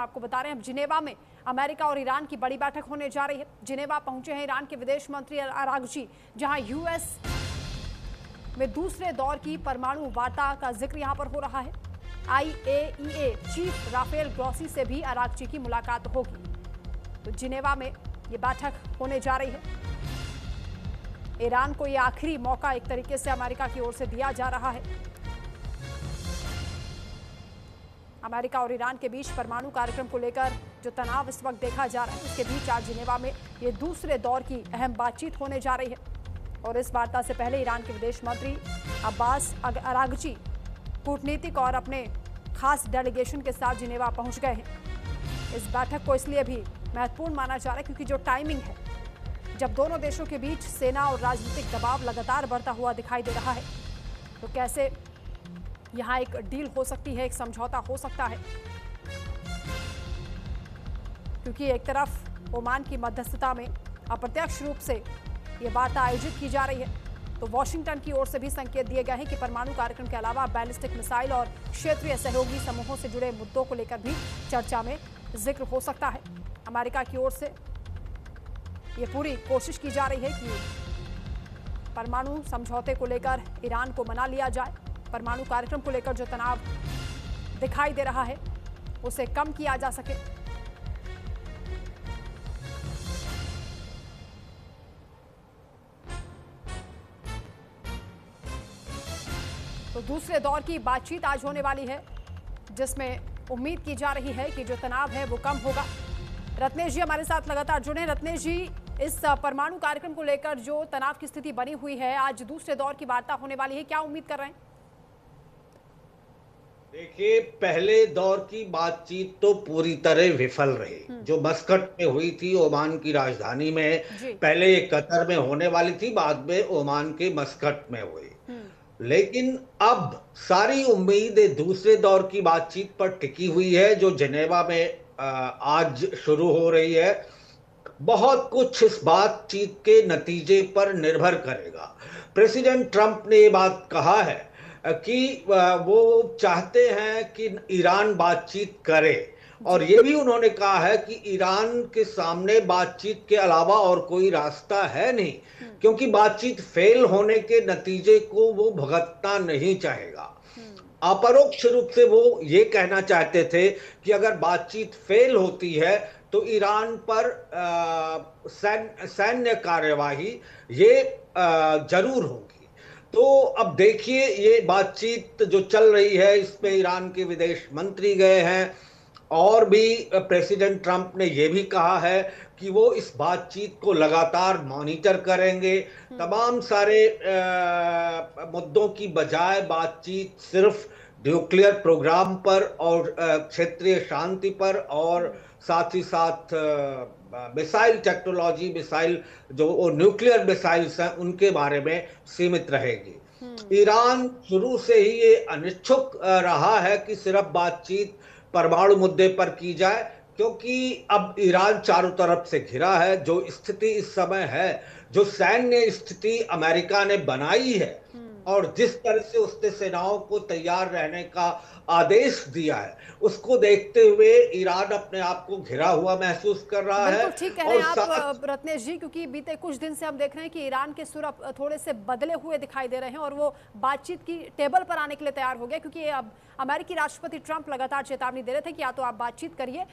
आपको बता रहे हैं, जिनेवा में अमेरिका और ईरान की बड़ी बैठक होने जा रही है। जिनेवा पहुंचे हैं ईरान के विदेश मंत्री अरागची, जहां यूएस में दूसरे दौर की परमाणु वार्ता का जिक्र यहां पर हो रहा है। आईएईए चीफ राफेल ग्रॉसी से भी अरागची की मुलाकात होगी। तो जिनेवा में ये बैठक होने जा रही है। ईरान को यह आखिरी मौका एक तरीके से अमेरिका की ओर से दिया जा रहा है। अमेरिका और ईरान के बीच परमाणु कार्यक्रम को लेकर जो तनाव इस वक्त देखा जा रहा है, उसके बीच आज जिनेवा में ये दूसरे दौर की अहम बातचीत होने जा रही है। और इस वार्ता से पहले ईरान के विदेश मंत्री अब्बास अरागची कूटनीतिक और अपने खास डेलीगेशन के साथ जिनेवा पहुंच गए हैं। इस बैठक को इसलिए भी महत्वपूर्ण माना जा रहा है क्योंकि जो टाइमिंग है, जब दोनों देशों के बीच सेना और राजनीतिक दबाव लगातार बढ़ता हुआ दिखाई दे रहा है, तो कैसे यहां एक डील हो सकती है, एक समझौता हो सकता है। क्योंकि एक तरफ ओमान की मध्यस्थता में अप्रत्यक्ष रूप से यह वार्ता आयोजित की जा रही है, तो वॉशिंगटन की ओर से भी संकेत दिए गए हैं कि परमाणु कार्यक्रम के अलावा बैलिस्टिक मिसाइल और क्षेत्रीय सहयोगी समूहों से जुड़े मुद्दों को लेकर भी चर्चा में जिक्र हो सकता है। अमेरिका की ओर से यह पूरी कोशिश की जा रही है कि परमाणु समझौते को लेकर ईरान को मना लिया जाए, परमाणु कार्यक्रम को लेकर जो तनाव दिखाई दे रहा है उसे कम किया जा सके। तो दूसरे दौर की बातचीत आज होने वाली है, जिसमें उम्मीद की जा रही है कि जो तनाव है वो कम होगा। रत्नेश जी हमारे साथ लगातार जुड़े हैं। रत्नेश जी, इस परमाणु कार्यक्रम को लेकर जो तनाव की स्थिति बनी हुई है, आज दूसरे दौर की वार्ता होने वाली है, क्या उम्मीद कर रहे हैं? देखिए, पहले दौर की बातचीत तो पूरी तरह विफल रही। जो मस्कट में हुई थी, ओमान की राजधानी में, पहले ये कतर में होने वाली थी, बाद में ओमान के मस्कट में हुई। लेकिन अब सारी उम्मीदें दूसरे दौर की बातचीत पर टिकी हुई है, जो जिनेवा में आज शुरू हो रही है। बहुत कुछ इस बातचीत के नतीजे पर निर्भर करेगा। प्रेसिडेंट ट्रंप ने ये बात कहा है कि वो चाहते हैं कि ईरान बातचीत करे, और ये भी उन्होंने कहा है कि ईरान के सामने बातचीत के अलावा और कोई रास्ता है नहीं, क्योंकि बातचीत फेल होने के नतीजे को वो भुगतना नहीं चाहेगा। अपरोक्ष रूप से वो ये कहना चाहते थे कि अगर बातचीत फेल होती है तो ईरान पर सैन्य कार्यवाही ये जरूर होगी। तो अब देखिए, ये बातचीत जो चल रही है, इसमें ईरान के विदेश मंत्री गए हैं, और भी प्रेसिडेंट ट्रंप ने यह भी कहा है कि वो इस बातचीत को लगातार मॉनिटर करेंगे। तमाम सारे मुद्दों की बजाय बातचीत सिर्फ न्यूक्लियर प्रोग्राम पर और क्षेत्रीय शांति पर, और साथ ही साथ मिसाइल टेक्नोलॉजी, मिसाइल जो न्यूक्लियर मिसाइल्स हैं उनके बारे में सीमित रहेगी। ईरान शुरू से ही ये अनिच्छुक रहा है कि सिर्फ बातचीत परमाणु मुद्दे पर की जाए, क्योंकि अब ईरान चारों तरफ से घिरा है। जो स्थिति इस समय है, जो सैन्य स्थिति अमेरिका ने बनाई है, और जिस तरह से उसने सेनाओं को तैयार रहने का आदेश दिया है, उसको देखते हुए ईरान अपने आप को घिरा हुआ महसूस कर रहा है। बिल्कुल ठीक कह रहे हैं आप रत्नेश जी, क्योंकि बीते कुछ दिन से हम देख रहे हैं कि ईरान के सुर अब थोड़े से बदले हुए दिखाई दे रहे हैं, और वो बातचीत की टेबल पर आने के लिए तैयार हो गया, क्योंकि अब अमेरिकी राष्ट्रपति ट्रंप लगातार चेतावनी दे रहे थे कि या तो आप बातचीत करिए